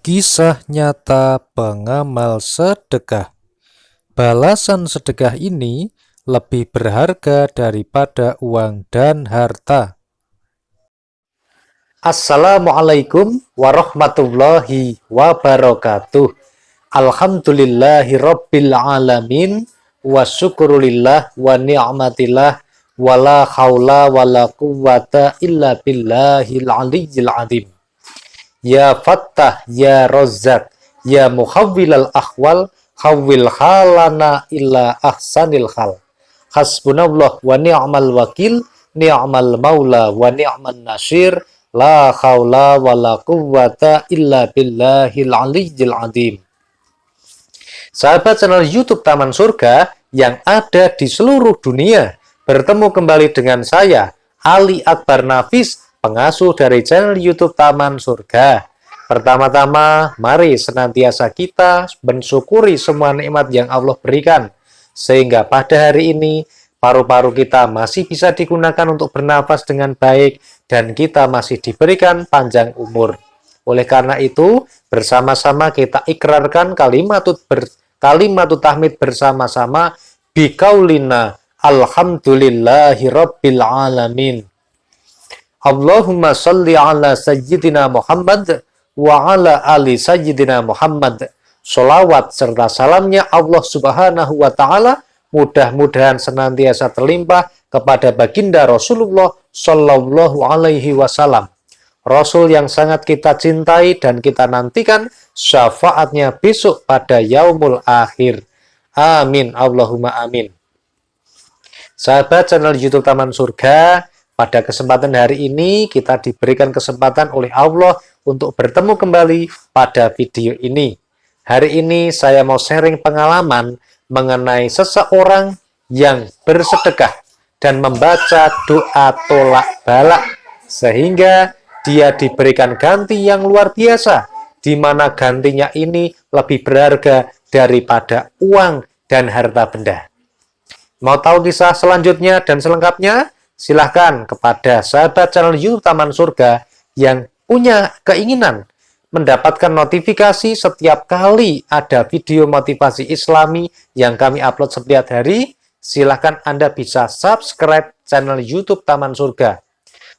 Kisah nyata pengamal sedekah. Balasan sedekah ini lebih berharga daripada uang dan harta. Assalamualaikum warahmatullahi wabarakatuh. Alhamdulillahi rabbil alamin. Wa syukurulillah wa ni'matillah. Wa la hawla wa la quwwata illa billahil aliyyil azim. Ya Fattah, Ya Razzaq, Ya Muhawwilal Ahwal, Hawwil halana illa ahsanil hal. Hasbunallah wa ni'mal wakil, ni'mal maula wa ni'man nasir, la haula wa la quwwata illa billahil aliyyil azim. Sahabat channel YouTube Taman Surga yang ada di seluruh dunia, bertemu kembali dengan saya, Ali Akbar Nafis, pengasuh dari channel YouTube Taman Surga. Pertama-tama, mari senantiasa kita mensyukuri semua nikmat yang Allah berikan, sehingga pada hari ini, paru-paru kita masih bisa digunakan untuk bernafas dengan baik, dan kita masih diberikan panjang umur. Oleh karena itu, bersama-sama kita ikrarkan kalimatut tahmid bersama-sama, biqaulina alhamdulillahi rabbil alamin. Allahumma salli ala sayyidina Muhammad wa ala ali sayyidina Muhammad. Sholawat serta salamnya Allah subhanahu wa ta'ala mudah-mudahan senantiasa terlimpah kepada baginda Rasulullah sallallahu alaihi wasallam. Rasul yang sangat kita cintai dan kita nantikan syafaatnya besok pada yaumul akhir. Amin. Allahumma amin. Sahabat channel YouTube Taman Surga, pada kesempatan hari ini kita diberikan kesempatan oleh Allah untuk bertemu kembali pada video ini. Hari ini saya mau sharing pengalaman mengenai seseorang yang bersedekah dan membaca doa tolak balak sehingga dia diberikan ganti yang luar biasa, di mana gantinya ini lebih berharga daripada uang dan harta benda. Mau tahu kisah selanjutnya dan selengkapnya? Silahkan kepada sahabat channel YouTube Taman Surga yang punya keinginan mendapatkan notifikasi setiap kali ada video motivasi Islami yang kami upload setiap hari. Silahkan Anda bisa subscribe channel YouTube Taman Surga.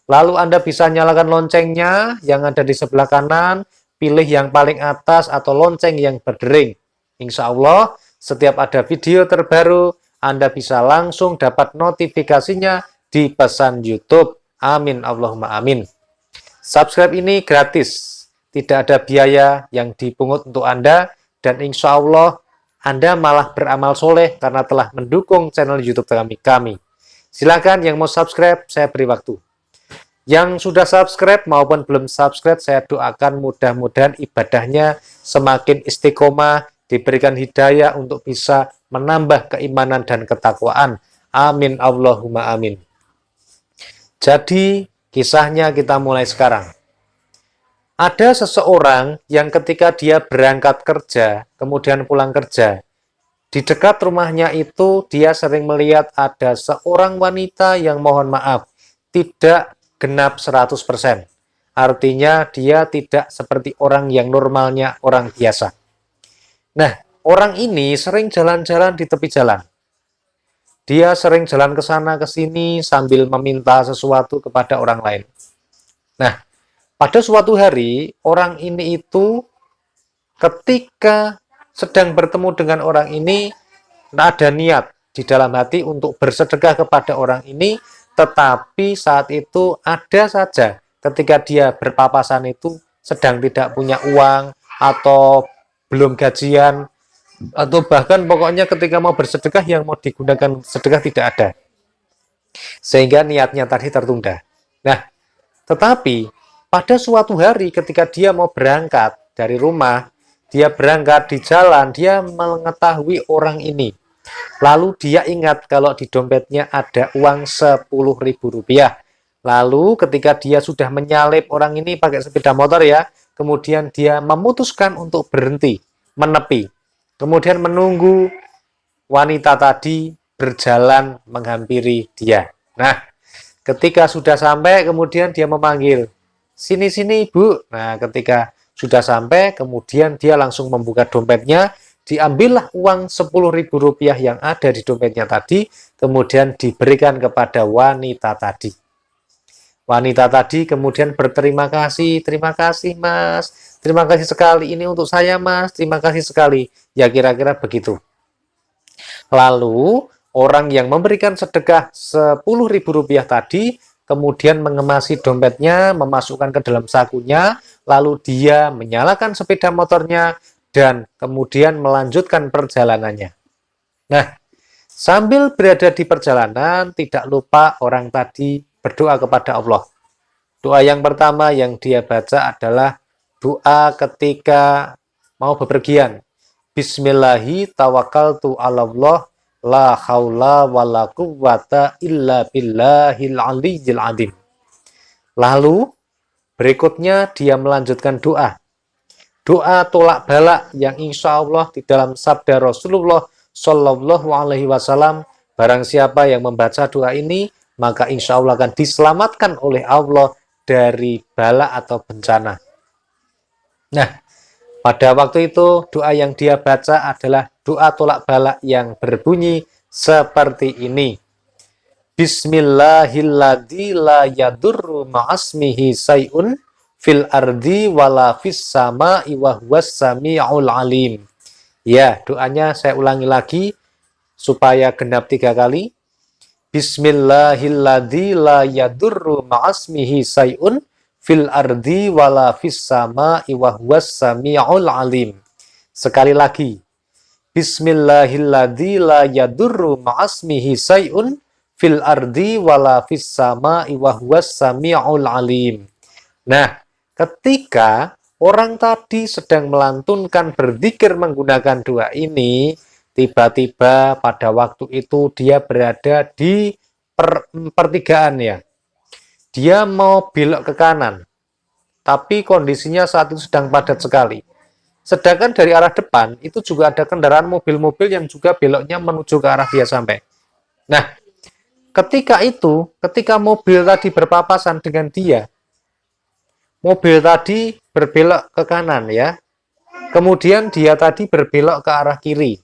Lalu Anda bisa nyalakan loncengnya yang ada di sebelah kanan, pilih yang paling atas atau lonceng yang berdering. Insya Allah, setiap ada video terbaru, Anda bisa langsung dapat notifikasinya di pesan YouTube. Amin. Allahumma amin. Subscribe ini gratis, tidak ada biaya yang dipungut untuk Anda, dan insya Allah Anda malah beramal soleh karena telah mendukung channel YouTube kami. Silakan yang mau subscribe, saya beri waktu. Yang sudah subscribe maupun belum subscribe, saya doakan mudah-mudahan ibadahnya semakin istiqomah, diberikan hidayah untuk bisa menambah keimanan dan ketakwaan. Amin. Allahumma amin. Jadi, kisahnya kita mulai sekarang. Ada seseorang yang ketika dia berangkat kerja, kemudian pulang kerja, di dekat rumahnya itu dia sering melihat ada seorang wanita yang mohon maaf, tidak genap 100%. Artinya dia tidak seperti orang yang normalnya orang biasa. Nah, orang ini sering jalan-jalan di tepi jalan. Dia sering jalan ke sana ke sini sambil meminta sesuatu kepada orang lain. Nah, pada suatu hari orang ini itu ketika sedang bertemu dengan orang ini, ada niat di dalam hati untuk bersedekah kepada orang ini, tetapi saat itu ada saja ketika dia berpapasan itu sedang tidak punya uang atau belum gajian, atau bahkan pokoknya ketika mau bersedekah yang mau digunakan sedekah tidak ada, sehingga niatnya tadi tertunda. Nah, tetapi pada suatu hari ketika dia mau berangkat dari rumah, dia berangkat di jalan, dia mengetahui orang ini. Lalu dia ingat kalau di dompetnya ada uang Rp10.000. Lalu ketika dia sudah menyalip orang ini pakai sepeda motor ya, kemudian dia memutuskan untuk berhenti, menepi. Kemudian menunggu wanita tadi berjalan menghampiri dia. Nah, ketika sudah sampai, kemudian dia memanggil, "Sini-sini, Ibu." Nah, ketika sudah sampai, kemudian dia langsung membuka dompetnya, diambillah uang Rp10.000 yang ada di dompetnya tadi, kemudian diberikan kepada wanita tadi. Wanita tadi kemudian berterima kasih mas, terima kasih sekali, ini untuk saya mas, terima kasih sekali. Ya kira-kira begitu. Lalu orang yang memberikan sedekah Rp10.000 tadi, kemudian mengemasi dompetnya, memasukkan ke dalam sakunya, lalu dia menyalakan sepeda motornya, dan kemudian melanjutkan perjalanannya. Nah, sambil berada di perjalanan, tidak lupa orang tadi berdoa kepada Allah. Doa yang pertama yang dia baca adalah doa ketika mau bepergian. Bismillahi tawakkaltu ala Allah la haula wala quwwata illa billahil aliyyil azim. Lalu berikutnya dia melanjutkan doa. Doa tolak balak yang insya Allah di dalam sabda Rasulullah Shallallahu Alaihi Wasallam, barang siapa yang membaca doa ini, maka insya Allah akan diselamatkan oleh Allah dari bala atau bencana. Nah, pada waktu itu doa yang dia baca adalah doa tolak balak yang berbunyi seperti ini. Bismillahilladzi la yadurru ma'asmihi say'un fil ardi wala fis sama'i wa huwas sami'ul alim. Ya, doanya saya ulangi lagi supaya genap 3 kali. Bismillahilladzi la yadurru ma'asmihi say'un fil ardi wala fis sama'i wa huwas sami'ul alim. Sekali lagi. Bismillahilladzi la yadurru ma'asmihi say'un fil ardi wala fis sama'i wa huwas sami'ul alim. Nah, ketika orang tadi sedang melantunkan berzikir menggunakan doa ini, tiba-tiba pada waktu itu dia berada di pertigaan ya. Dia mau belok ke kanan, tapi kondisinya saat itu sedang padat sekali. Sedangkan dari arah depan itu juga ada kendaraan mobil-mobil yang juga beloknya menuju ke arah dia sampai. Nah, ketika mobil tadi berpapasan dengan dia, mobil tadi berbelok ke kanan ya. Kemudian dia tadi berbelok ke arah kiri.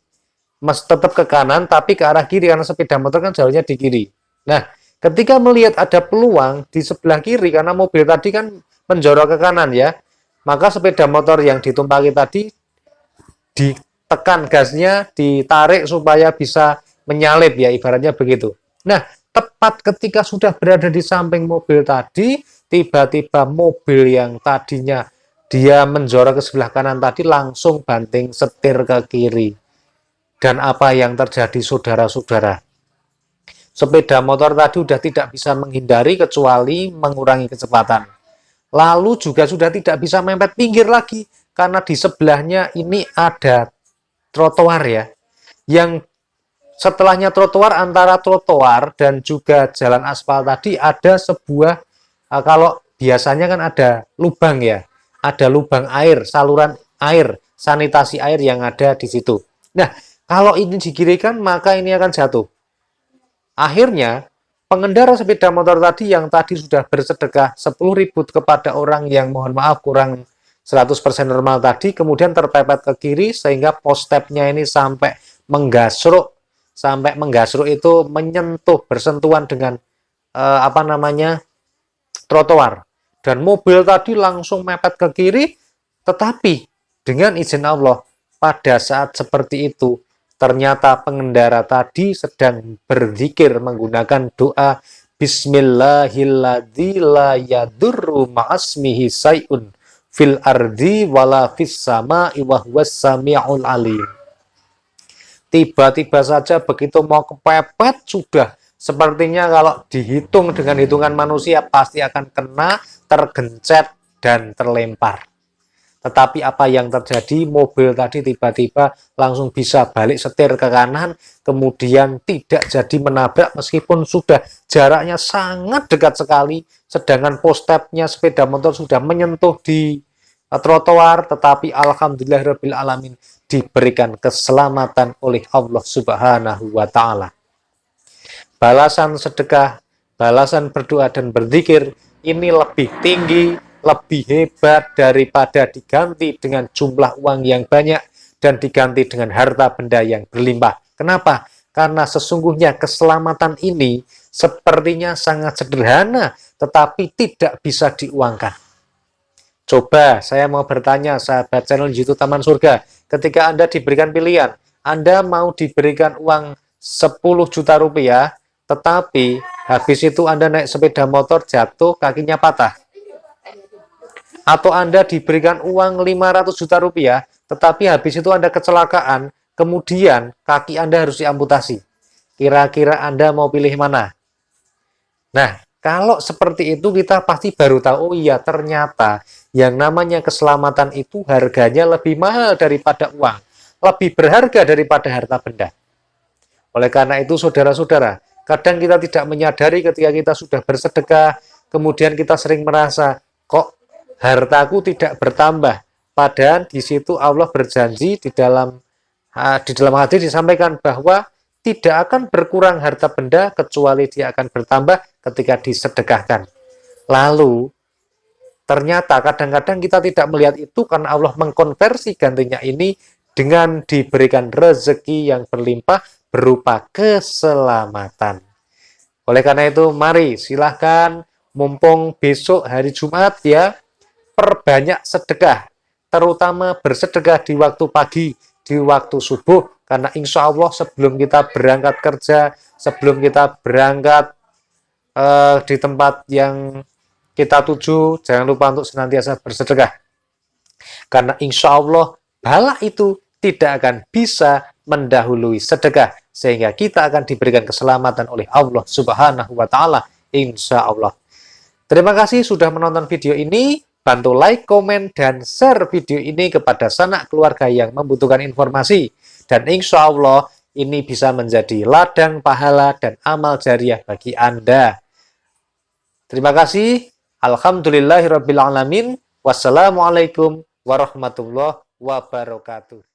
Tetap ke kanan tapi ke arah kiri karena sepeda motor kan jalurnya di kiri. Nah, ketika melihat ada peluang di sebelah kiri karena mobil tadi kan menjorok ke kanan ya, maka sepeda motor yang ditumpaki tadi ditekan gasnya, ditarik supaya bisa menyalip ya, ibaratnya begitu. Nah, tepat ketika sudah berada di samping mobil tadi, tiba-tiba mobil yang tadinya dia menjorok ke sebelah kanan tadi langsung banting setir ke kiri. Dan apa yang terjadi saudara-saudara? Sepeda motor tadi sudah tidak bisa menghindari kecuali mengurangi kecepatan. Lalu juga sudah tidak bisa mepet pinggir lagi karena di sebelahnya ini ada trotoar ya. Yang setelahnya trotoar, antara trotoar dan juga jalan aspal tadi ada sebuah, kalau biasanya kan ada lubang ya. Ada lubang air, saluran air, sanitasi air yang ada di situ. Nah, kalau ini digirikan maka ini akan jatuh. Akhirnya pengendara sepeda motor tadi yang tadi sudah bersedekah 10.000 kepada orang yang mohon maaf kurang 100% normal tadi, kemudian terpepet ke kiri sehingga postepnya ini sampai menggasruk itu menyentuh, bersentuhan dengan trotoar. Dan mobil tadi langsung mepet ke kiri, tetapi dengan izin Allah pada saat seperti itu ternyata pengendara tadi sedang berzikir menggunakan doa Bismillahilladzi la yadurru ma'asmihi say'un fil ardi wala fis sama'i wa huwas sami'ul alim. Tiba-tiba saja begitu mau kepepet sudah sepertinya kalau dihitung dengan hitungan manusia pasti akan kena, tergencet dan terlempar. Tetapi apa yang terjadi, mobil tadi tiba-tiba langsung bisa balik setir ke kanan, kemudian tidak jadi menabrak meskipun sudah jaraknya sangat dekat sekali, sedangkan postepnya sepeda motor sudah menyentuh di trotoar, tetapi alhamdulillahirabbil alamin diberikan keselamatan oleh Allah Subhanahu wa taala. Balasan sedekah, balasan berdoa dan berzikir ini lebih tinggi, lebih hebat daripada diganti dengan jumlah uang yang banyak dan diganti dengan harta benda yang berlimpah. Kenapa? Karena sesungguhnya keselamatan ini sepertinya sangat sederhana, tetapi tidak bisa diuangkan. Coba saya mau bertanya, sahabat channel YouTube Taman Surga, ketika Anda diberikan pilihan, Anda mau diberikan uang 10 juta rupiah, tetapi habis itu Anda naik sepeda motor jatuh, kakinya patah. Atau Anda diberikan uang 500 juta rupiah, tetapi habis itu Anda kecelakaan, kemudian kaki Anda harus diamputasi. Kira-kira Anda mau pilih mana? Nah, kalau seperti itu kita pasti baru tahu, oh iya ternyata yang namanya keselamatan itu harganya lebih mahal daripada uang. Lebih berharga daripada harta benda. Oleh karena itu saudara-saudara, kadang kita tidak menyadari ketika kita sudah bersedekah, kemudian kita sering merasa, kok hartaku tidak bertambah. Padahal di situ Allah berjanji di dalam hadis disampaikan bahwa tidak akan berkurang harta benda kecuali dia akan bertambah ketika disedekahkan. Lalu ternyata kadang-kadang kita tidak melihat itu karena Allah mengkonversi gantinya ini dengan diberikan rezeki yang berlimpah berupa keselamatan. Oleh karena itu, mari silahkan mumpung besok hari Jumat ya, perbanyak sedekah, terutama bersedekah di waktu pagi, di waktu subuh, karena insya Allah sebelum kita berangkat kerja, sebelum kita berangkat di tempat yang kita tuju, jangan lupa untuk senantiasa bersedekah. Karena insya Allah bala itu tidak akan bisa mendahului sedekah, sehingga kita akan diberikan keselamatan oleh Allah Subhanahu wa Ta'ala, insya Allah. Terima kasih sudah menonton video ini. Bantu like, komen, dan share video ini kepada sanak keluarga yang membutuhkan informasi. Dan insya Allah ini bisa menjadi ladang pahala dan amal jariah bagi Anda. Terima kasih. Alhamdulillahirrabbilalamin. Wassalamualaikum warahmatullahi wabarakatuh.